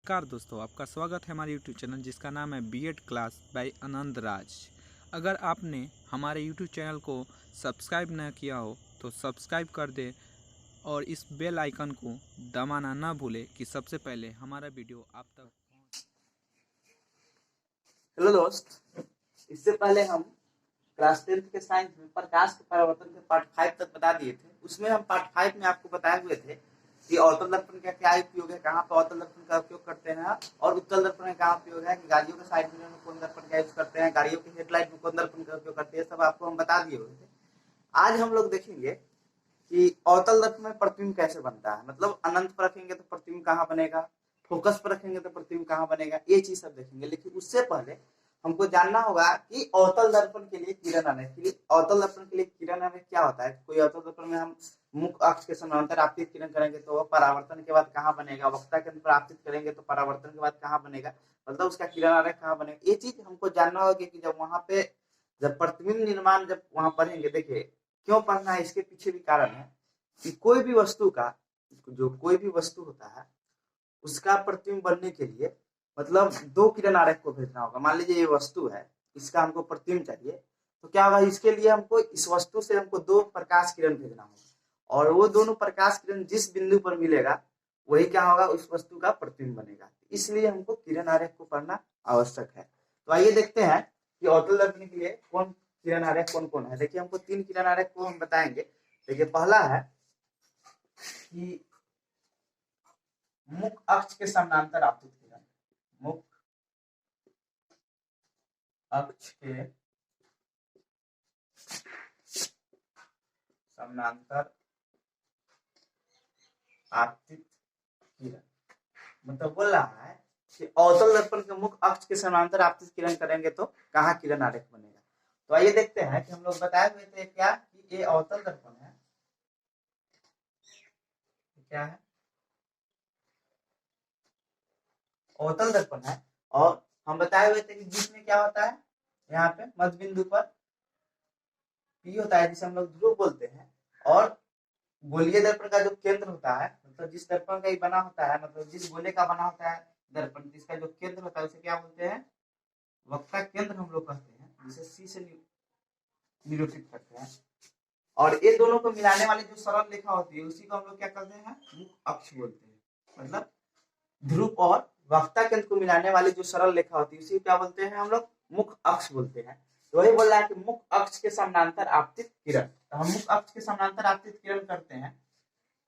नमस्कार दोस्तों, आपका स्वागत है हमारे यूट्यूब चैनल जिसका नाम है BEd class bye Anand Raj. अगर आपने हमारे यूट्यूब चैनल को सब्सक्राइब न किया हो तो सब्सक्राइब कर दें और इस बेल आइकन को दबाना ना भूलें कि सबसे पहले हमारा वीडियो आप तक पहुंचे। हेलो दोस्त, इससे पहले हम क्लास 10th के साइंस में प्रकाश के परावर्तन के पार्ट 5 तक बता दिए थे। उसमें हम पार्ट 5 में आपको बताए हुए थे कि अवतल दर्पण का क्या उपयोग है, कहाँ पर अवतल दर्पण का उपयोग करते हैं और उत्तल दर्पण का क्या उपयोग है, कि गाड़ियों के साइड मिरर में कौन दर्पण का यूज करते हैं, गाड़ियों की हेडलाइट में कौन दर्पण का उपयोग करते हैं, सब आपको हम बता दिए हुए थे। आज हम लोग देखेंगे कि अवतल दर्पण में प्रतिबिंब कैसे बनता है, मतलब अनंत पर रखेंगे तो प्रतिबिंब कहाँ बनेगा, फोकस पर रखेंगे तो प्रतिबिंब कहाँ बनेगा, ये चीज सब देखेंगे। लेकिन उससे पहले हमको जानना होगा कि अवतल दर्पण के लिए किरण आने के लिए अवतल दर्पण के लिए किरण आने क्या होता है। कोई अवतल दर्पण में हम मुख्य अक्ष के समानांतर आपतित किरण करेंगे तो वह परावर्तन के बाद कहाँ बनेगा, वक्ता के अंदर आपतित करेंगे तो परावर्तन के बाद कहाँ बनेगा, मतलब उसका किरण आरेख कहाँ बनेगा। ये चीज हमको जानना होगा कि जब वहां पे जब प्रतिबिंब निर्माण जब वहां पढ़ेंगे, देखिए क्यों पढ़ना है, इसके पीछे भी कारण है कि कोई भी वस्तु का जो कोई भी वस्तु होता है उसका प्रतिबिंब बनने के लिए मतलब दो किरण आरेख को भेजना होगा। मान लीजिए ये वस्तु है, इसका हमको प्रतिबिंब चाहिए, तो क्या होगा, इसके लिए हमको इस वस्तु से हमको दो प्रकाश किरण भेजना होगा और वो दोनों प्रकाश किरण जिस बिंदु पर मिलेगा वही क्या होगा, उस वस्तु का प्रतिबिंब बनेगा। इसलिए हमको किरण आरेख को पढ़ना आवश्यक है। तो आइए देखते हैं कि अवतल दर्पण के लिए कौन किरण आरेख कौन कौन है। देखिए हमको तीन किरण आरेख को हम बताएंगे। देखिए पहला है कि मुख्य अक्ष के समानांतर आपतित किरण, मुख्य अक्ष के समानांतर आपतित किरण, मतलब बोल रहा है कि अवतल दर्पण के मुख्य अक्ष के समानांतर आपतित किरण करेंगे तो कहाँ किरण आरेख बनेगा। तो आइए देखते हैं कि हम लोग बताए हुए थे क्या कि ये अवतल दर्पण है, क्या है, अवतल दर्पण है। और हम बताए हुए थे कि जिसमें क्या होता है, यहाँ पे मध्य बिंदु पर पी होता है जिसे हम लोग ध्रुव बोलते हैं, और गोलीय दर्पण का जो केंद्र होता है, मतलब जिस दर्पण का ही बना होता है, मतलब जिस गोले का बना होता है दर्पण, जिसका जो केंद्र होता है उसे क्या बोलते हैं, वक्ता केंद्र हम लोग कहते हैं, जिसे सी से निरूपित करते हैं। और ये दोनों को मिलाने वाली जो सरल रेखा होती है उसी को हम लोग क्या कहते हैं, मुख्य अक्ष बोलते हैं। मतलब ध्रुव और वक्ता केंद्र को मिलाने वाली जो सरल रेखा होती है उसी क्या बोलते हैं, हम लोग मुख्य अक्ष बोलते हैं। तो वही बोल रहा है कि मुख्य अक्ष के समानांतर आपतित किरण, तो हम मुख्य अक्ष के समानांतर आपतित किरण करते हैं।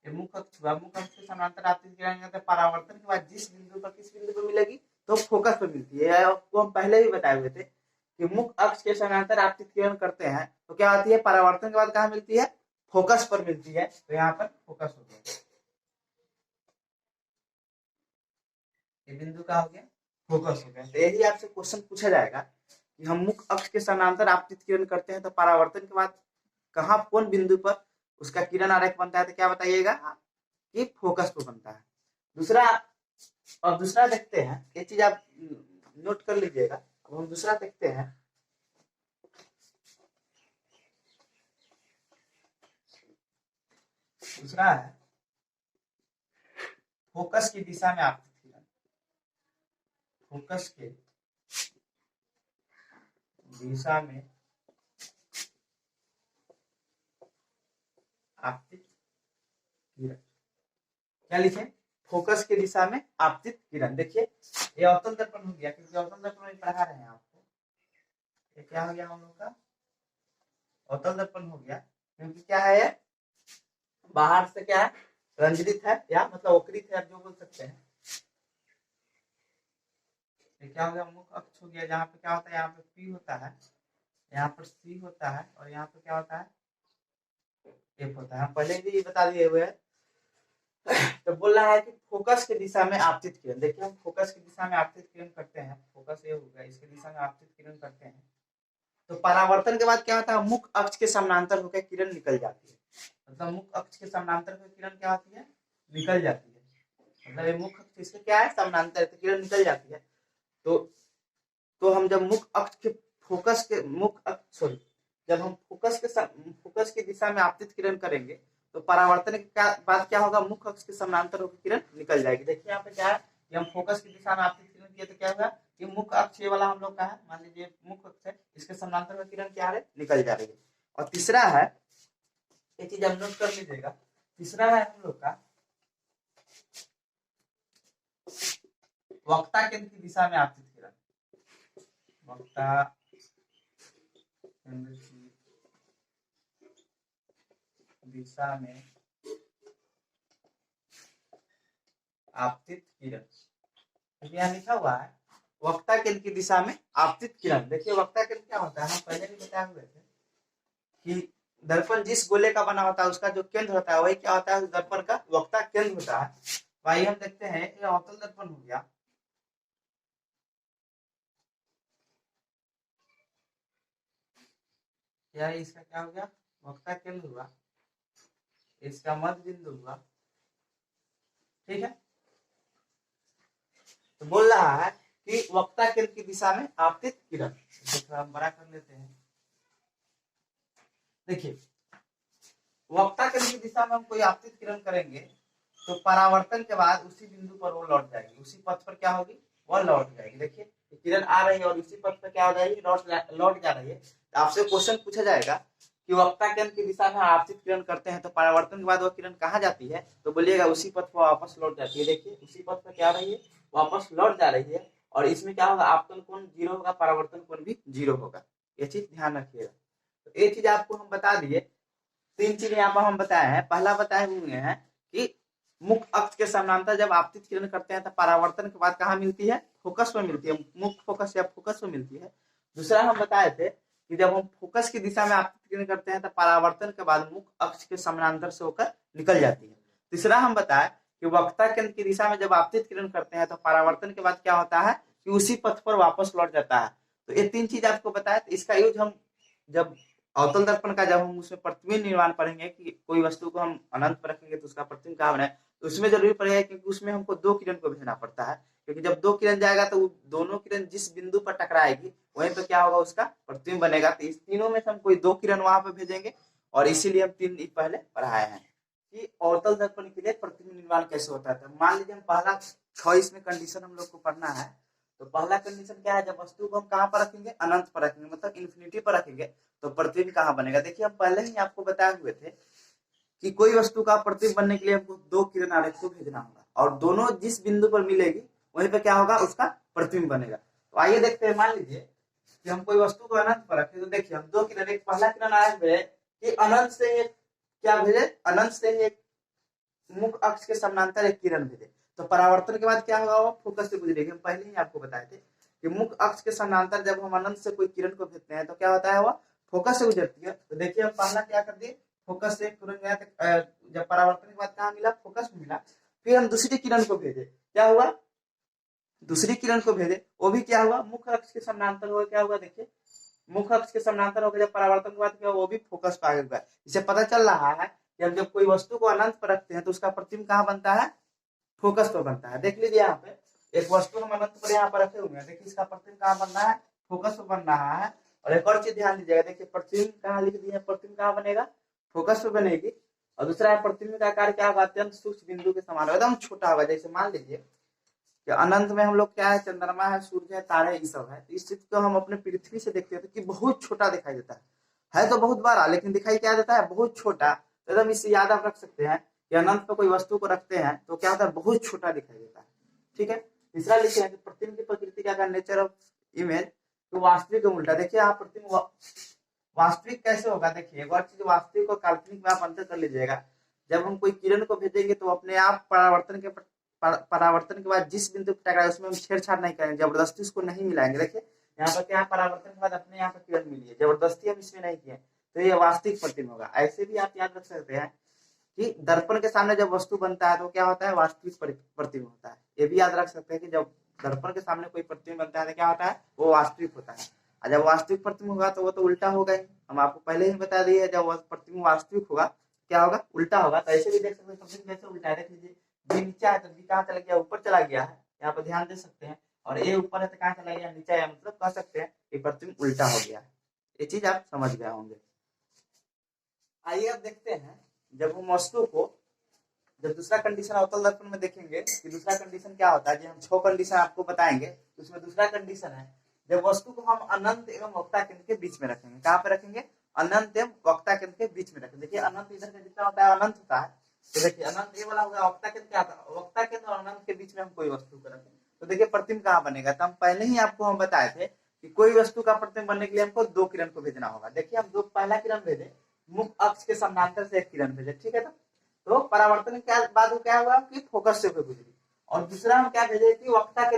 ये मुख्य अक्ष हुआ, मुख्य अक्ष के समानांतर आपतित किरण करते हैं। परावर्तन के बाद जिस बिंदु पर किस बिंदु पर मिलेगी तो फोकस पर मिलती है। आपको हम पहले भी बताए हुए थे कि मुख्य अक्ष के समानांतर आपतित किरण करते हैं तो क्या होती है, परावर्तन के बाद कहाँ मिलती है, फोकस पर मिलती है। तो यहाँ पर फोकस हो गया, ये बिंदु का हो गया, फोकस हो गया। तो यही आपसे क्वेश्चन पूछा जाएगा कि हम मुख्य अक्ष के समानांतर आपतित किरण करते हैं तो परावर्तन के बाद कहाँ कौन बिंदु पर उसका किरण आरेख बनता है, तो क्या बताइएगा कि फोकस पर बनता है। दूसरा, और दूसरा देखते हैं, ये चीज आप नोट कर लीजिएगा। अब हम दूसरा देखते हैं, दूसरा है फोकस की दिशा में आपतित किरण, फोकस के दिशा में आपतित किरण, क्या लिखे, फोकस की दिशा में आपतित किरण। देखिए ये अवतल दर्पण हो गया, क्योंकि अवतल दर्पण में पढ़ा रहे हैं आपको। ये क्या हो गया हम लोग का, अवतल दर्पण हो गया, क्योंकि क्या है, बाहर से क्या है, रंजित है या मतलब वक्रित है, आप जो बोल सकते हैं। ये क्या हो गया, मुख्य अक्ष हो गया, जहाँ पे क्या होता है, यहाँ पे पी होता है, यहाँ पर सी होता है, और यहाँ पे क्या होता है, एफ होता है। हम पहले भी बता दिए हुए हैं। तो बोल रहा है कि फोकस की दिशा में आपतित किरण। देखिए हम फोकस की दिशा में आपतित किरण करते हैं, फोकस ये होगा, इसकी दिशा में आपतित किरण करते हैं तो परावर्तन के बाद क्या होता है, मुख्य अक्ष के समानांतर होकर किरण निकल जाती है। मतलब मुख्य अक्ष के समानांतर होकर किरण क्या होती है, निकल जाती है। मतलब ये मुख्य अक्ष इसके क्या है, समानांतर, तो किरण निकल जाती है। तो हम जब मुख्य अक्ष के फोकस के मुख्य अक्ष सॉरी जब हम फोकस की दिशा में आपतित किरण करेंगे तो परावर्तन के बाद क्या होगा, मुख्य अक्ष के समानांतर होकर किरण निकल जाएगी। देखिए यहाँ पे क्या है, कि हम फोकस की दिशा में आपतित किरण किए तो क्या होगा कि मुख्य अक्ष ये वाला हम लोग का है, मान लीजिए मुख्य अक्ष है, इसके समानांतर में किरण क्या है निकल जा रही है। और तीसरा है, ये चीज आप नोट कर लीजिएगा, तीसरा है हम लोग का वक्ता केंद्र की दिशा में आपतित किरण, वक्ता केंद्र की दिशा में आपतित किरण, यहाँ लिखा हुआ है वक्ता केंद्र की दिशा में आपतित किरण। देखिए वक्ता केंद्र क्या होता है, हम पहले भी बताए हुए थे कि दर्पण जिस गोले का बना होता है उसका जो केंद्र होता है वही क्या होता है, दर्पण का वक्ता केंद्र होता है। भाई हम देखते हैं ये अवतल दर्पण हो गया, क्या है इसका क्या हो गया, वक्ता केंद्र हुआ, इसका मध्य बिंदु हुआ, ठीक है। तो बोल रहा है कि वक्ता केंद्र की दिशा में आपतित किरण, थोड़ा हम बड़ा कर लेते हैं। देखिए वक्ता केंद्र की दिशा में हम कोई आपतित किरण करेंगे तो परावर्तन के बाद उसी बिंदु पर वो लौट जाएगी, उसी पथ पर क्या होगी, वह लौट जाएगी। देखिए किरण आ रही है और उसी पथ पर क्या हो जाएगी, लौट जा रही है। तो आपसे क्वेश्चन पूछा जाएगा कि वक्ता केंद्र की दिशा में आपतित किरण करते हैं तो परावर्तन के बाद वह किरण कहाँ जाती है, तो बोलिएगा उसी पथ पर वापस लौट जाती है। देखिए उसी पथ पर क्या रही है, वापस लौट जा रही है। और इसमें क्या होगा, आपतन कोण 0 होगा, परावर्तन कोण भी 0 होगा। ये चीज ध्यान रखिएगा। तो ये चीज आपको हम बता दिए, तीन चीजें यहाँ पर हम बताए हैं। पहला बताए हुए हैं कि मुख्य अक्ष के समानांतर जब आपतित किरण करते हैं तो परावर्तन के बाद कहाँ मिलती है, फोकस में मिलती है, मुख्य फोकस या फोकस में मिलती है। दूसरा हम बताए थे कि जब हम फोकस की दिशा में आपतित किरण करते हैं तो परावर्तन के बाद मुख्य अक्ष के समानांतर से होकर निकल जाती है। तीसरा हम बताए कि वक्ता केंद्र की दिशा में जब आपतित किरण करते हैं तो परावर्तन के बाद क्या होता है कि उसी पथ पर वापस लौट जाता है। तो ये तीन चीज आपको बताया। तो इसका यूज हम जब अवतल दर्पण का जब हम उसमें प्रतिबिंब निर्माण पढ़ेंगे कि कोई वस्तु को हम अनंत पर रखेंगे तो उसका प्रतिबिंब कहाँ बनाए, तो उसमें जरूरी पड़ेगा क्योंकि उसमें हमको दो किरण को भेजना पड़ता है, क्योंकि जब दो किरण जाएगा तो दोनों किरण जिस बिंदु पर टकराएगी वहीं पर क्या होगा, उसका प्रतिबिंब बनेगा। तो इस तीनों में से हम कोई दो किरण वहां पर भेजेंगे और इसीलिए हम तीन पहले पढ़ाए हैं कि अवतल दर्पण के लिए प्रतिबिंब निर्माण कैसे होता है। मान लीजिए हम पहला 6 इसमें कंडीशन हम लोग को पढ़ना है। तो पहला कंडीशन क्या है, जब वस्तु को हम कहाँ पर रखेंगे, अनंत पर रखेंगे, मतलब इन्फिनिटी पर रखेंगे तो प्रतिबिंब कहाँ बनेगा। देखिए हम पहले ही आपको बताए हुए थे कि कोई वस्तु का प्रतिबिंब बनने के लिए हमको दो किरण आरेख को भेजना होगा और दोनों जिस बिंदु पर मिलेगी वहीं पर क्या होगा, उसका प्रतिबिंब बनेगा। तो आइए देखते हैं, मान लीजिए कि हम कोई वस्तु को अनंत पर रखें तो देखिए हम दो किरण, एक पहला किरण आया है कि अनंत से एक क्या भेजे, अनंत से एक मुख्य अक्ष के समानांतर एक किरण भेजे। तो परावर्तन के बाद क्या होगा, वो फोकस से गुजरेगी। हम पहले ही आपको बताए थे कि मुख्य अक्ष के समानांतर जब हम अनंत से कोई किरण को भेजते हैं तो क्या होता है, वह फोकस से गुजरती है। तो देखिए हम पहला क्या कर दिए, फोकस से तुरंत गया, जब परावर्तन के बाद कहाँ मिला, फोकस में मिला। फिर हम दूसरी किरण को भेजे, क्या हुआ, दूसरी किरण को भेजे, वो भी क्या हुआ, मुख्य अक्ष के समानांतर हुआ। क्या हुआ, देखिए मुख्य अक्ष के समानांतर होकर जब परावर्तन के बाद क्या, वो भी फोकस पर आ गया। इससे पता चल रहा है कि हम जब कोई वस्तु को अनंत पर रखते हैं तो उसका प्रतिबिंब कहाँ बनता है, फोकस पर बनता है। देख लीजिए यहाँ पे एक वस्तु हम अनंत पर यहाँ पर रखे हुए हैं, देखिए इसका प्रतिबिंब कहाँ बन रहा है, फोकस पर बन रहा है। और एक और चीज ध्यान दीजिएगा, देखिए प्रतिबिंब कहाँ लिख दिए, प्रतिबिंब कहाँ बनेगा, फोकस पर बनेगी। और दूसरा है प्रतिबिंब का आकार क्या होगा, अत्यंत सूक्ष्म बिंदु के समान, एकदम छोटा होगा। जैसे मान लीजिए कि अनंत में हम लोग क्या है, चंद्रमा है, सूर्य है, तारे, ये सब है। तो इस चीज को हम अपने पृथ्वी से देखते हैं कि बहुत छोटा दिखाई देता है तो बहुत बड़ा, लेकिन दिखाई क्या देता है, बहुत छोटा। तो एकदम इससे याद आप रख सकते हैं कि अनंत में कोई वस्तु को रखते हैं तो क्या होता है, बहुत छोटा दिखाई देता है। ठीक है। तीसरा लिखे हैं कि प्रतिबिंब की प्रकृति क्या, नेचर ऑफ इमेज, तो वास्तविक उल्टा। देखिए आप प्रतिबिंब वास्तविक कैसे होगा, देखिए एक और चीज, वास्तविक और काल्पनिक में आप अंतर कर लीजिएगा। जब हम कोई किरण को भेजेंगे तो अपने आप परावर्तन के बाद जिस बिंदु पर टकराए उसमें हम छेड़छाड़ नहीं करेंगे, जबरदस्ती उसको नहीं मिलाएंगे। देखिए यहाँ पर क्या, परावर्तन के बाद अपने यहाँ पर किरण मिली है, जबरदस्ती हम इसमें नहीं किए, तो ये वास्तविक प्रतिबिंब होगा। ऐसे भी आप याद रख सकते हैं कि दर्पण के सामने जब वस्तु बनता है तो क्या होता है, वास्तविक प्रतिबिंब होता है। ये भी याद रख सकते हैं कि जब दर्पण के सामने कोई प्रतिबिंब बनता है तो क्या होता है, वो वास्तविक होता है। और जब वास्तविक प्रतिबिंब होगा तो वो तो उल्टा होगा ही, हम आपको पहले ही बता दिए, जब प्रतिबिंब वास्तविक होगा क्या होगा, उल्टा होगा। तो ऐसे भी देख सकते हैं प्रतिबिंब कैसे उल्टा है, देख लीजिए बी नीचे है तो बी कहाँ चला गया, ऊपर चला गया है, यहाँ पर ध्यान दे सकते हैं। और ए ऊपर है तो कहाँ चला गया, नीचे है, मतलब कह सकते हैं कि प्रतिबिंब उल्टा हो गया है। ये चीज आप समझ गए होंगे। आइए अब देखते हैं, जब हम वस्तु को जब दूसरा कंडीशन अवतल दर्पण में देखेंगे कि दूसरा कंडीशन क्या होता है, जो हम 6 कंडीशन आपको बताएंगे, तो उसमें दूसरा कंडीशन है जब वस्तु को हम अनंत एवं वक्ता केंद्र के बीच में रखेंगे। कहाँ पे रखेंगे? अनंत एवं वक्ता केंद्र के बीच में रखेंगे। देखिए अनंत इधर का जितना होता है अनंत होता है, तो देखिए अनंत ये वाला होगा, वक्ता केंद्र क्या होता है? वक्ता केंद्र और अनंत के बीच में हम कोई वस्तु को रखें तो देखिए प्रतिबिंब कहाँ बनेगा? तो हम पहले ही आपको हम बताए थे कि कोई वस्तु का प्रतिबिंब बनने के लिए हमको 2 किरण को भेजना होगा। देखिए हम दो पहला किरण भेजे, मुख्य अक्ष के समानांतर से एक किरण भेजे, ठीक है ना। तो परावर्तन के बाद क्या हुआ कि फोकस से होकर गुजरी। और दूसरा हम क्या भेजे कि वक्ता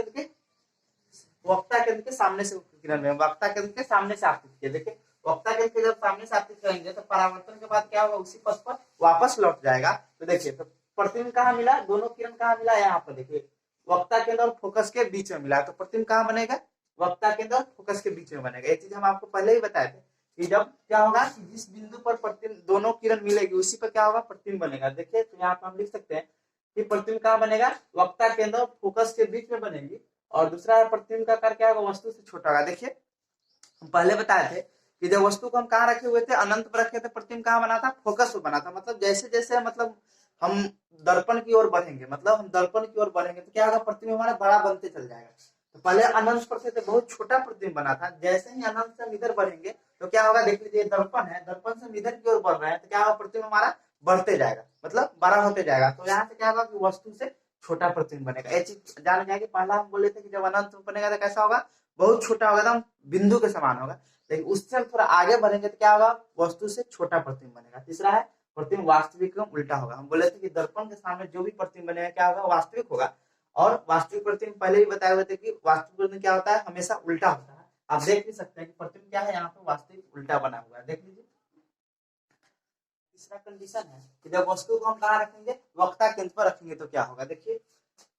केंद्र के सामने से किरण में, वक्ता केंद्र के सामने से आपतित किया। देखिए वक्ता केंद्र के जब सामने से आपतित करेंगे तो परावर्तन के बाद क्या होगा? उसी पथ पर वापस लौट जाएगा। तो देखिए तो प्रतिबिंब कहाँ मिला? दोनों किरण कहाँ मिला? यहाँ पर देखिए वक्ता केंद्र और फोकस के बीच में मिला। तो प्रतिबिंब कहाँ बनेगा? वक्ता केंद्र और फोकस के बीच में बनेगा। ये चीज हम आपको पहले ही बताए थे कि जब क्या होगा कि जिस बिंदु पर प्रतिबिंब दोनों किरण मिलेगी उसी पर क्या होगा? प्रतिबिंब बनेगा। देखिए तो यहाँ पर हम लिख सकते हैं कि प्रतिबिंब कहाँ बनेगा? वक्ता केंद्र और फोकस के बीच में बनेगी। और दूसरा है प्रतिबिंब का आकार क्या होगा? वस्तु से छोटा होगा। देखिए हम पहले बताए थे कि जब वस्तु को हम कहाँ रखे हुए थे? अनंत पर रखे थे। प्रतिबिंब कहाँ बना था? फोकस पर बना था। मतलब जैसे जैसे मतलब हम दर्पण की ओर बढ़ेंगे, मतलब हम दर्पण की ओर बढ़ेंगे तो क्या होगा? प्रतिबिंब हमारा बड़ा बनते चल जाएगा। तो पहले अनंत पर थे तो बहुत छोटा प्रतिबिंब बना था। जैसे ही अनंत से हम इधर बढ़ेंगे तो क्या होगा? देख लीजिए दर्पण है, दर्पण से हम इधर की ओर बढ़ रहे हैं तो क्या होगा? प्रतिबिंब हमारा बढ़ते जाएगा, मतलब बड़ा होते जाएगा। तो यहाँ से क्या होगा कि वस्तु से छोटा प्रतिबिंब बनेगा। ये चीज जान जाएगी। पहला हम बोले थे कि जब अनंत बनेगा तो कैसा होगा? बहुत छोटा होगा, एकदम बिंदु के समान होगा। लेकिन उससे हम थोड़ा आगे बढ़ेंगे तो क्या होगा? वस्तु से छोटा प्रतिबिंब बनेगा। तीसरा है प्रतिबिंब वास्तविक एवं उल्टा होगा। हम बोले थे कि दर्पण के सामने जो भी प्रतिबिंब बनेगा क्या होगा? वास्तविक होगा। और वास्तविक प्रतिबिंब पहले ही बताए हुए थे कि वास्तविक प्रतिबिंब क्या होता है? हमेशा उल्टा होता है। आप देख भी सकते हैं कि प्रतिबिंब क्या है, यहाँ पे वास्तविक उल्टा बना हुआ है, देख लीजिए। तीसरा कंडीशन है कि जब वस्तु को हम कहाँ रखेंगे? वक्ता केंद्र पर रखेंगे तो क्या होगा? देखिए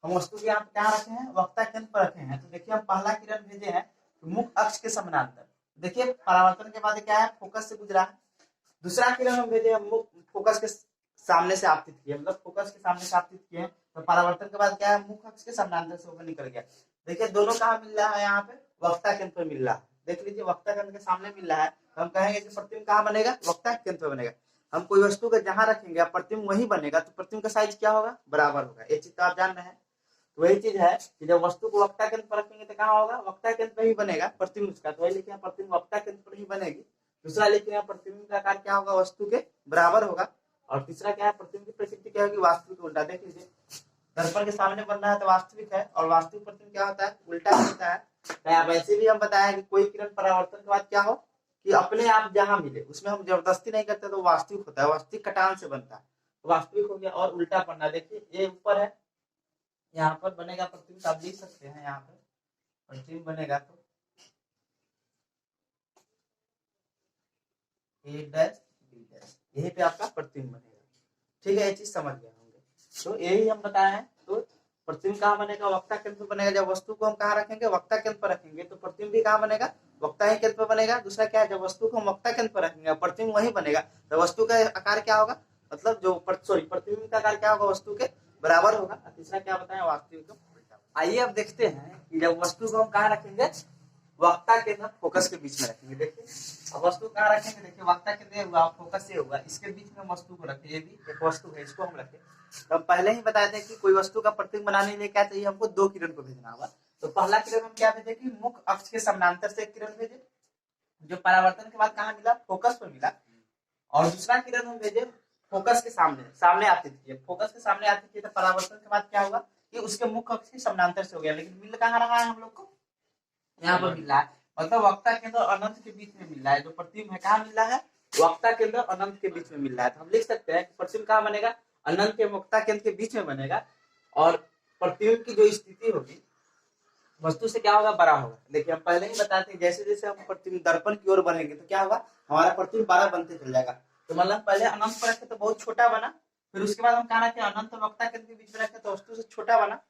हम वस्तु को यहाँ पे कहाँ रखे हैं? वक्ता केंद्र पर रखे हैं। तो देखिए हम पहला किरण भेजे हैं मुख्य अक्ष के समानांतर। देखिए परावर्तन के बाद क्या है? फोकस से गुजरा है। दूसरा किरण हम भेजे फोकस के सामने से आपतित किए, मतलब फोकस के सामने से आपतित किए तो परावर्तन के बाद क्या है? मुख्य अक्ष के समानांतर से होकर निकल गया। देखिए दोनों कहाँ मिल रहा है? यहाँ पे वक्ता केंद्र पर मिल रहा है। देख लीजिए वक्ता केंद्र के सामने मिल रहा है तो हम कहेंगे कि प्रतिबिंब कहाँ बनेगा? वक्ता केंद्र पर बनेगा। हम कोई वस्तु को जहां रखेंगे प्रतिबिंब वही बनेगा तो प्रतिबिंब का साइज क्या होगा? बराबर होगा। ये चीज तो आप जान रहे हैं। तो वही चीज है कि जब वस्तु को वक्ता केंद्र पर रखेंगे तो कहाँ होगा? वक्ता केंद्र पर ही बनेगा प्रतिबिंब उसका। तो वही लिखे प्रतिबिंब वक्ता केंद्र पर ही बनेगी। दूसरा लिखे प्रतिबिंब का आकार क्या होगा? वस्तु के बराबर होगा। और तीसरा क्या है? प्रतिबिंब की प्रकृति क्या होगी? वास्तविक उल्टा। देख लीजिए दर्पण के सामने बनना है तो वास्तविक है, और वास्तविक प्रतिबिंब क्या होता है? उल्टा होता है। आप ऐसे भी हम बताया कि कोई किरण परावर्तन के बाद क्या हो कि अपने आप जहां मिले उसमें हम जबरदस्ती नहीं करते तो वास्तविक होता है, वास्तविक कटान से बनता है, वास्तविक हो गया। और उल्टा पन्ना देखिए ये ऊपर है, यहाँ पर बनेगा प्रतिबिंब, आप लिख सकते हैं यहाँ पर प्रतिबिंब बनेगा तो ए डैश बी डैश, यही पे आपका प्रतिबिंब बनेगा। ठीक है, ये चीज समझ गए होंगे। तो यही हम बताए हैं। तो प्रतिबिंब कहाँ बनेगा? वक्ता केंद्र पर बनेगा। जब वस्तु को हम कहाँ रखेंगे? वक्ता केंद्र पर रखेंगे तो प्रतिबिंब भी कहाँ बनेगा? वक्ता ही केंद्र पर बनेगा। दूसरा क्या है? जब वस्तु को हम वक्ता केंद्र पर रखेंगे प्रतिबिंब वही बनेगा तो वस्तु का आकार क्या होगा? मतलब जो प्रतिबिंब का आकार क्या होगा? वस्तु के बराबर होगा। तीसरा क्या बताया? वास्तविक उल्टा। आइए अब देखते हैं कि जब वस्तु को हम कहाँ रखेंगे? वक्ता केंद्र फोकस के बीच में रखेंगे। देखिए अब वस्तु कहाँ रखेंगे? देखिए वक्ता केंद्र हुआ, फोकस से हुआ, इसके बीच में वस्तु को रखें। ये भी एक वस्तु है, इसको हम रखें। तो हम पहले ही बताए थे कि कोई वस्तु का प्रतिबिंब बनाने के लिए क्या चाहिए? हमको 2 किरण को भेजना होगा। तो पहला किरण हम क्या भेजे कि मुख्य अक्ष के समानांतर से एक किरण भेजे जो परावर्तन के बाद कहाँ मिला? फोकस पर मिला। और दूसरा किरण हम भेजे फोकस के सामने आपतित किए। फोकस के सामने आपतित किए तो परावर्तन के बाद क्या हुआ कि उसके मुख्य अक्ष के समानांतर से हो गया। लेकिन मिल कहाँ रहा है हम लोग को? यहाँ पर मिल रहा है, मतलब वक्ता केंद्र और अनंत के बीच में मिल रहा है। जो प्रतिबिंब है कहाँ मिल रहा है? वक्ता केंद्र और अनंत के बीच में मिल रहा है। तो हम लिख सकते हैं कि प्रतिबिंब कहाँ बनेगा? अनंत के वक्ता केंद्र के बीच में बनेगा। और प्रतिबिंब की जो स्थिति होगी वस्तु से क्या होगा? बड़ा होगा। देखिए हम पहले ही बताते हैं जैसे जैसे हम प्रतिबिंब दर्पण की ओर बढ़ेंगे तो क्या होगा? हमारा प्रतिबिंब बड़ा बनते चल जाएगा। तो मतलब पहले अनंत पर रखे तो बहुत छोटा बना, फिर उसके बाद हम कहाँ रखे? अनंत और वक्ता केंद्र के बीच में रखे तो वस्तु से छोटा बना,